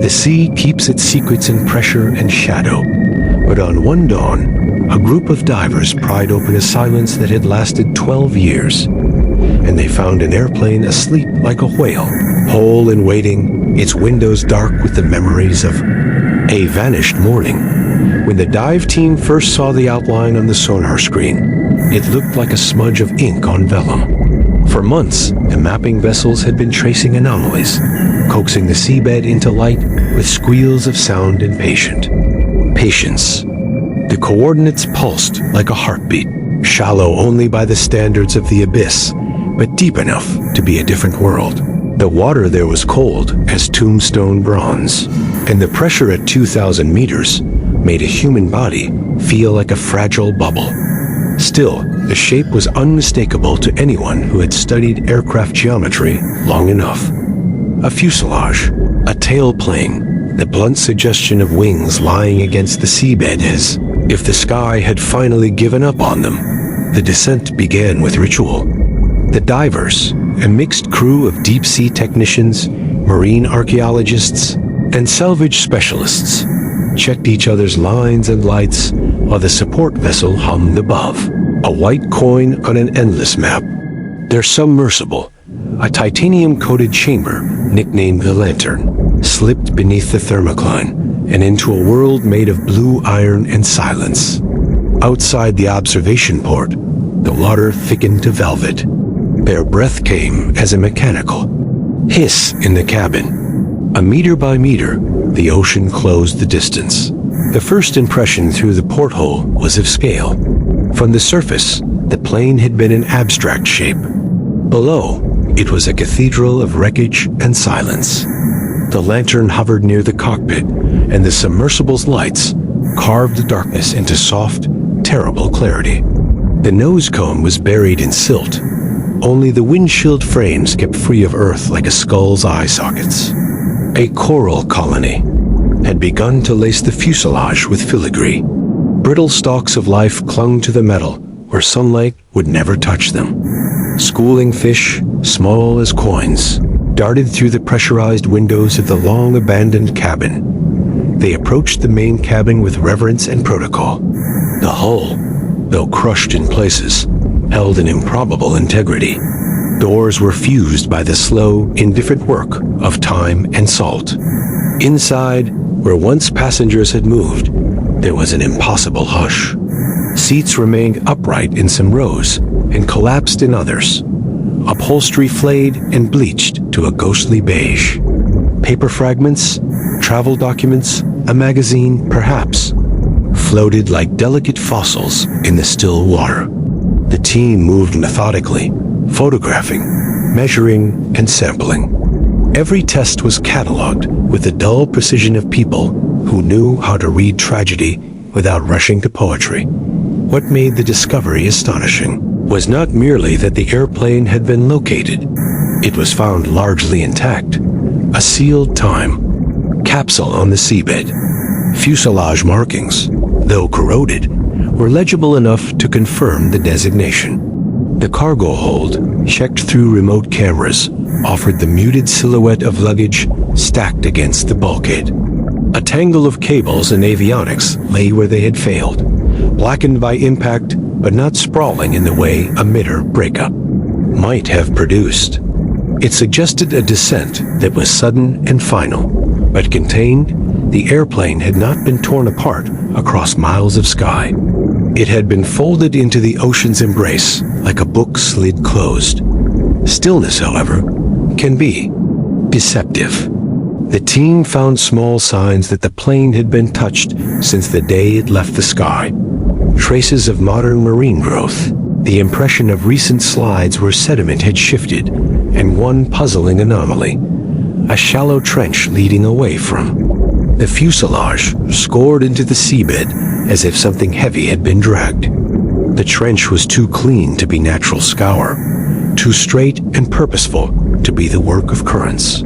The sea keeps its secrets in pressure and shadow. But on one dawn, a group of divers pried open a silence that had lasted 12 years. And they found an airplane asleep like a whale, whole and waiting, its windows dark with the memories of a vanished morning. When the dive team first saw the outline on the sonar screen, it looked like a smudge of ink on vellum. For months, the mapping vessels had been tracing anomalies, coaxing the seabed into light with squeals of sound and patience. The coordinates pulsed like a heartbeat, shallow only by the standards of the abyss, but deep enough to be a different world. The water there was cold as tombstone bronze, and the pressure at 2,000 meters made a human body feel like a fragile bubble. Still, the shape was unmistakable to anyone who had studied aircraft geometry long enough. A fuselage, a tailplane, the blunt suggestion of wings lying against the seabed as if the sky had finally given up on them. The descent began with ritual. The divers, a mixed crew of deep-sea technicians, marine archaeologists, and salvage specialists, checked each other's lines and lights while the support vessel hummed above, a white coin on an endless map. Their submersible, a titanium-coated chamber nicknamed the Lantern, slipped beneath the thermocline and into a world made of blue iron and silence. Outside the observation port, the water thickened to velvet. Their breath came as a mechanical hiss in the cabin. A meter by meter, the ocean closed the distance. The first impression through the porthole was of scale. From the surface, the plane had been an abstract shape. Below, it was a cathedral of wreckage and silence. The lantern hovered near the cockpit, and the submersible's lights carved the darkness into soft, terrible clarity. The nose cone was buried in silt. Only the windshield frames kept free of earth like a skull's eye sockets. A coral colony had begun to lace the fuselage with filigree. Brittle stalks of life clung to the metal where sunlight would never touch them. Schooling fish, small as coins, darted through the pressurized windows of the long-abandoned cabin. They approached the main cabin with reverence and protocol. The hull, though crushed in places, held an improbable integrity. Doors were fused by the slow, indifferent work of time and salt. Inside, where once passengers had moved, there was an impossible hush. Seats remained upright in some rows and collapsed in others. Upholstery flayed and bleached to a ghostly beige. Paper fragments, travel documents, a magazine, perhaps, floated like delicate fossils in the still water. The team moved methodically, photographing, measuring, and sampling. Every test was cataloged with the dull precision of people who knew how to read tragedy without rushing to poetry. What made the discovery astonishing was not merely that the airplane had been located. It was found largely intact, a sealed time capsule on the seabed. Fuselage markings, though corroded, were legible enough to confirm the designation. The cargo hold, checked through remote cameras, offered the muted silhouette of luggage stacked against the bulkhead. A tangle of cables and avionics lay where they had failed, blackened by impact but not sprawling in the way a mid-air breakup might have produced. It suggested a descent that was sudden and final, but contained the airplane had not been torn apart across miles of sky. It had been folded into the ocean's embrace like a book slid closed. Stillness, however, can be deceptive. The team found small signs that the plane had been touched since the day it left the sky. Traces of modern marine growth, the impression of recent slides where sediment had shifted, and one puzzling anomaly, a shallow trench leading away from. The fuselage scored into the seabed as if something heavy had been dragged. The trench was too clean to be natural scour, too straight and purposeful to be the work of currents.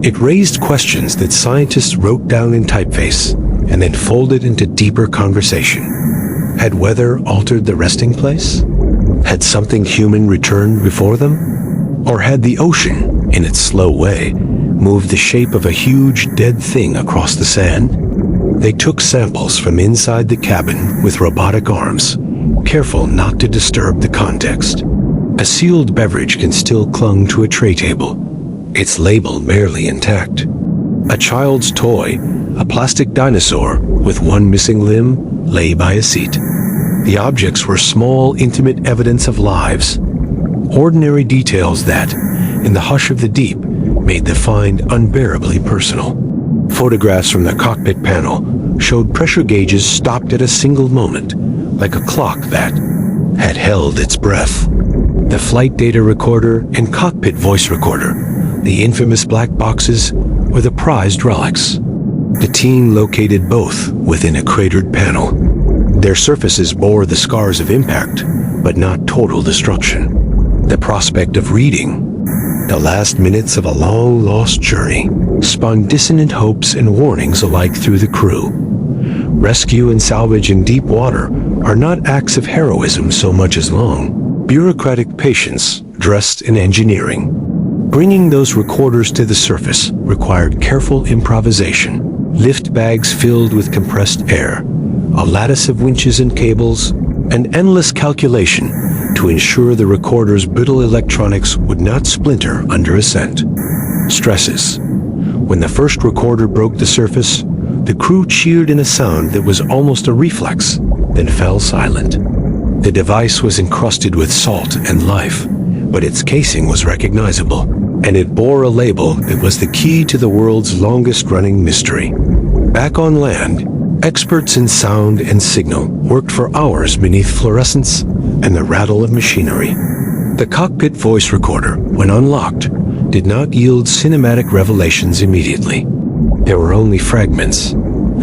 It raised questions that scientists wrote down in typeface and then folded into deeper conversation. Had weather altered the resting place? Had something human returned before them? Or had the ocean, in its slow way, moved the shape of a huge dead thing across the sand. They took samples from inside the cabin with robotic arms, careful not to disturb the context. A sealed beverage can still clung to a tray table, its label barely intact. A child's toy, a plastic dinosaur with one missing limb, lay by a seat. The objects were small, intimate evidence of lives, ordinary details that, in the hush of the deep, made the find unbearably personal. Photographs from the cockpit panel showed pressure gauges stopped at a single moment, like a clock that had held its breath. The flight data recorder and cockpit voice recorder, the infamous black boxes, were the prized relics. The team located both within a cratered panel. Their surfaces bore the scars of impact, but not total destruction. The prospect of reading the last minutes of a long-lost journey spawned dissonant hopes and warnings alike through the crew. Rescue and salvage in deep water are not acts of heroism so much as long, bureaucratic patience dressed in engineering. Bringing those recorders to the surface required careful improvisation. Lift bags filled with compressed air, a lattice of winches and cables, and endless calculation to ensure the recorder's brittle electronics would not splinter under ascent. Stresses. When the first recorder broke the surface, the crew cheered in a sound that was almost a reflex, then fell silent. The device was encrusted with salt and life, but its casing was recognizable, and it bore a label that was the key to the world's longest-running mystery. Back on land, experts in sound and signal worked for hours beneath fluorescence and the rattle of machinery. The cockpit voice recorder, when unlocked, did not yield cinematic revelations immediately. There were only fragments,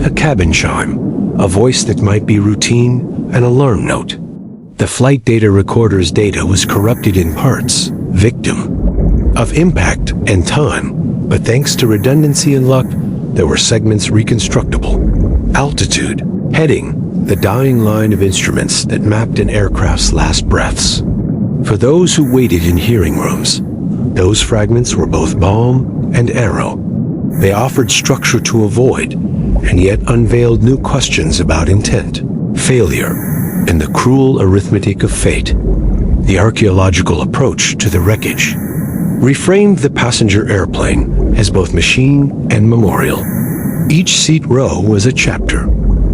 a cabin chime, a voice that might be routine, an alarm note. The flight data recorder's data was corrupted in parts, victim of impact and time, but thanks to redundancy and luck, there were segments reconstructible. Altitude, heading, the dying line of instruments that mapped an aircraft's last breaths. For those who waited in hearing rooms, those fragments were both balm and arrow. They offered structure to avoid, and yet unveiled new questions about intent, failure, and the cruel arithmetic of fate. The archaeological approach to the wreckage reframed the passenger airplane as both machine and memorial. Each seat row was a chapter,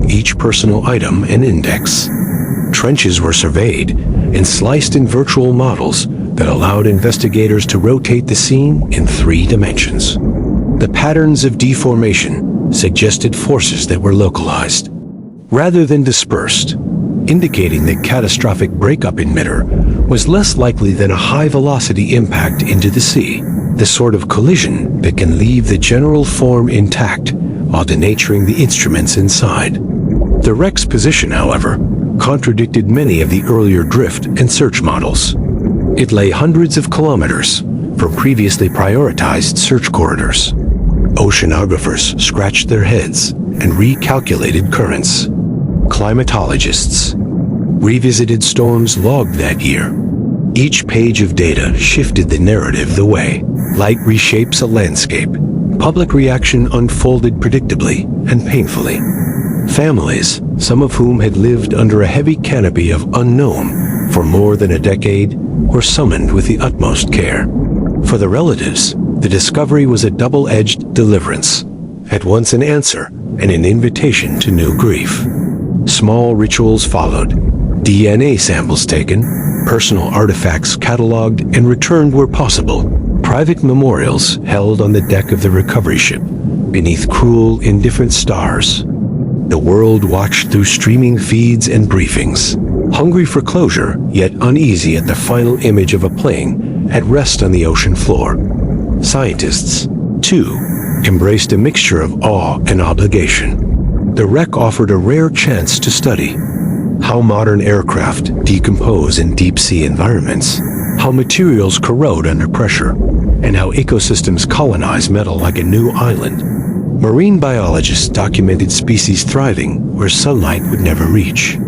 each personal item an index. Trenches were surveyed and sliced in virtual models that allowed investigators to rotate the scene in 3 dimensions. The patterns of deformation suggested forces that were localized, rather than dispersed, indicating that catastrophic breakup emitter was less likely than a high-velocity impact into the sea, the sort of collision that can leave the general form intact while denaturing the instruments inside. The wreck's position, however, contradicted many of the earlier drift and search models. It lay hundreds of kilometers from previously prioritized search corridors. Oceanographers scratched their heads and recalculated currents. Climatologists revisited storms logged that year. Each page of data shifted the narrative the way light reshapes a landscape. Public reaction unfolded predictably and painfully. Families, some of whom had lived under a heavy canopy of unknown for more than a decade, were summoned with the utmost care. For the relatives, the discovery was a double-edged deliverance, at once an answer and an invitation to new grief. Small rituals followed, DNA samples taken, personal artifacts cataloged and returned where possible, private memorials held on the deck of the recovery ship, beneath cruel, indifferent stars. The world watched through streaming feeds and briefings, hungry for closure, yet uneasy at the final image of a plane at rest on the ocean floor. Scientists, too, embraced a mixture of awe and obligation. The wreck offered a rare chance to study how modern aircraft decompose in deep-sea environments, how materials corrode under pressure, and how ecosystems colonize metal like a new island. Marine biologists documented species thriving where sunlight would never reach.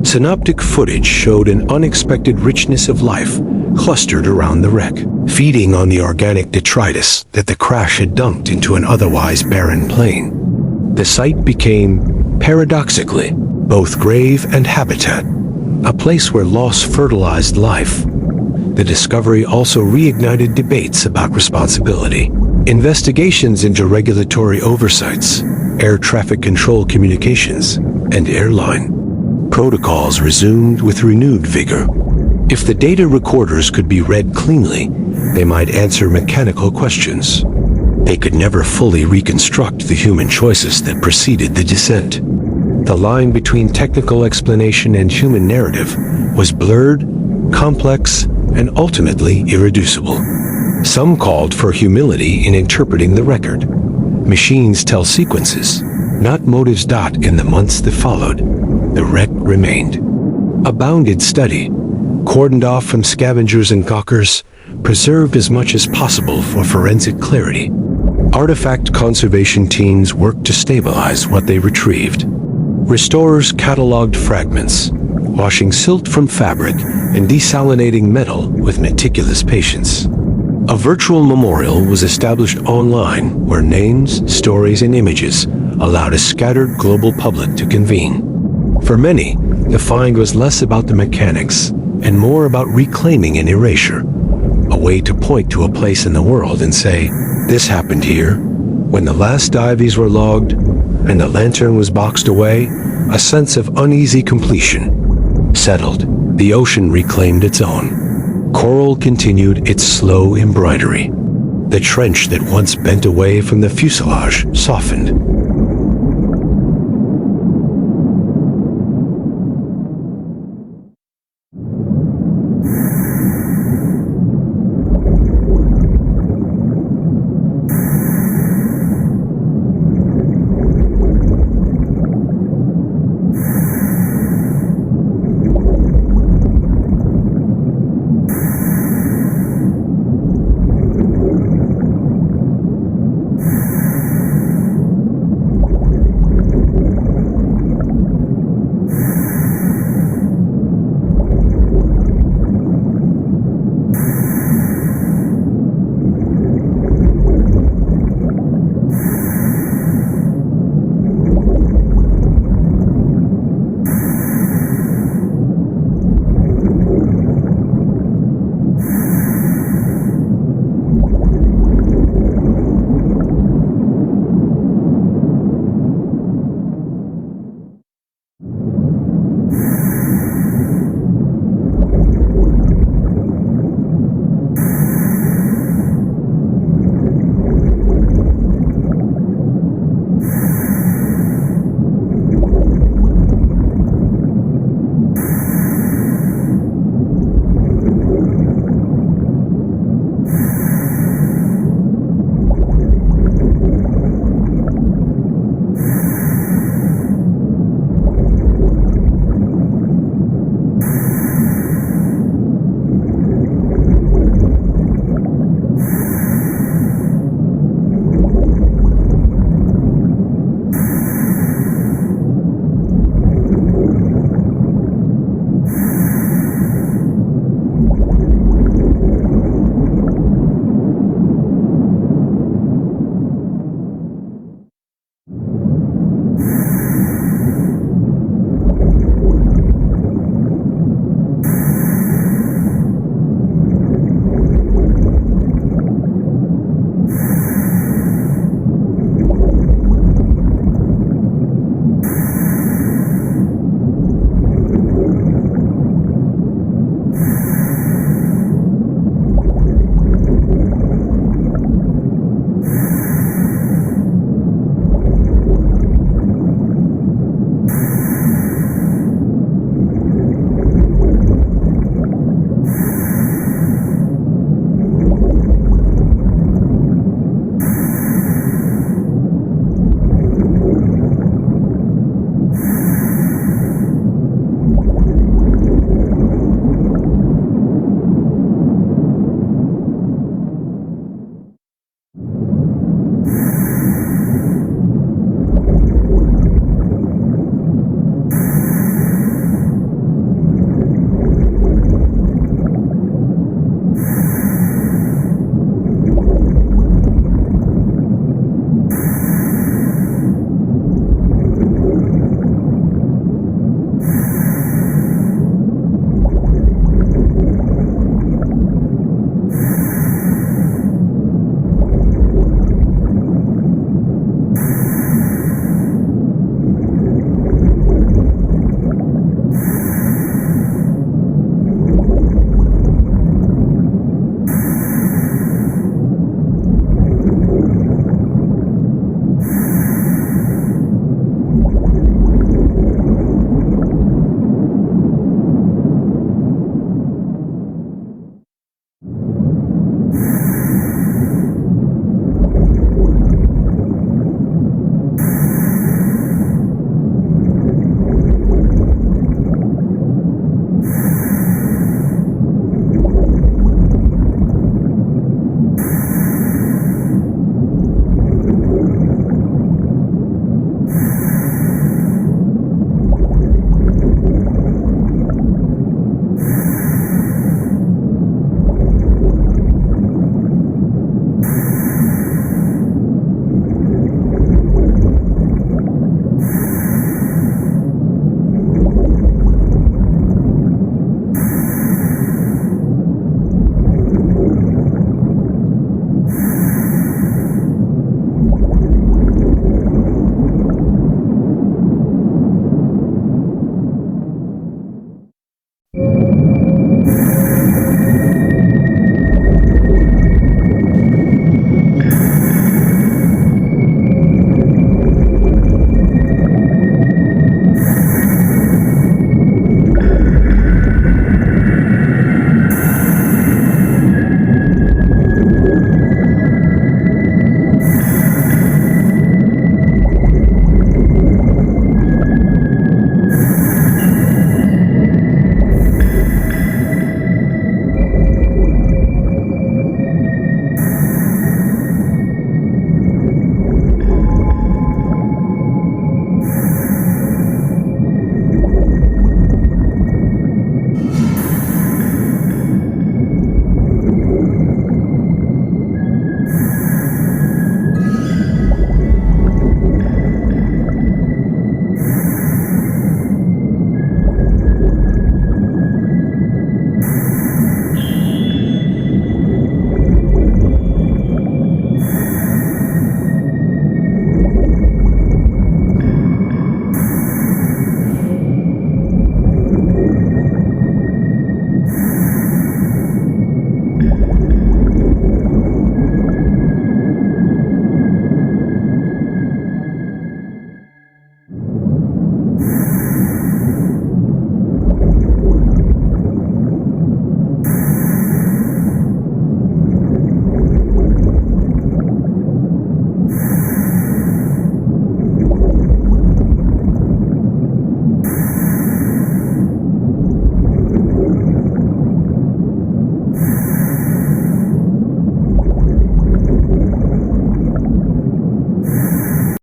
Synoptic footage showed an unexpected richness of life clustered around the wreck. feeding on the organic detritus that the crash had dumped into an otherwise barren plain. The site became, paradoxically, both grave and habitat, a place where loss fertilized life. The discovery also reignited debates about responsibility. Investigations into regulatory oversights, air traffic control communications, and airline protocols resumed with renewed vigor. If the data recorders could be read cleanly, they might answer mechanical questions. They could never fully reconstruct the human choices that preceded the descent. The line between technical explanation and human narrative was blurred, complex, and ultimately irreducible. Some called for humility in interpreting the record. Machines tell sequences, not motives. In the months that followed, the wreck remained a bounded study, cordoned off from scavengers and gawkers, preserved as much as possible for forensic clarity. Artifact conservation teams worked to stabilize what they retrieved. Restorers cataloged fragments, washing silt from fabric and desalinating metal with meticulous patience. A virtual memorial was established online where names, stories, and images allowed a scattered global public to convene. For many, the find was less about the mechanics and more about reclaiming an erasure, a way to point to a place in the world and say, "This happened here." When the last dives were logged and the lantern was boxed away, a sense of uneasy completion settled. The ocean reclaimed its own. Coral continued its slow embroidery. The trench that once bent away from the fuselage softened,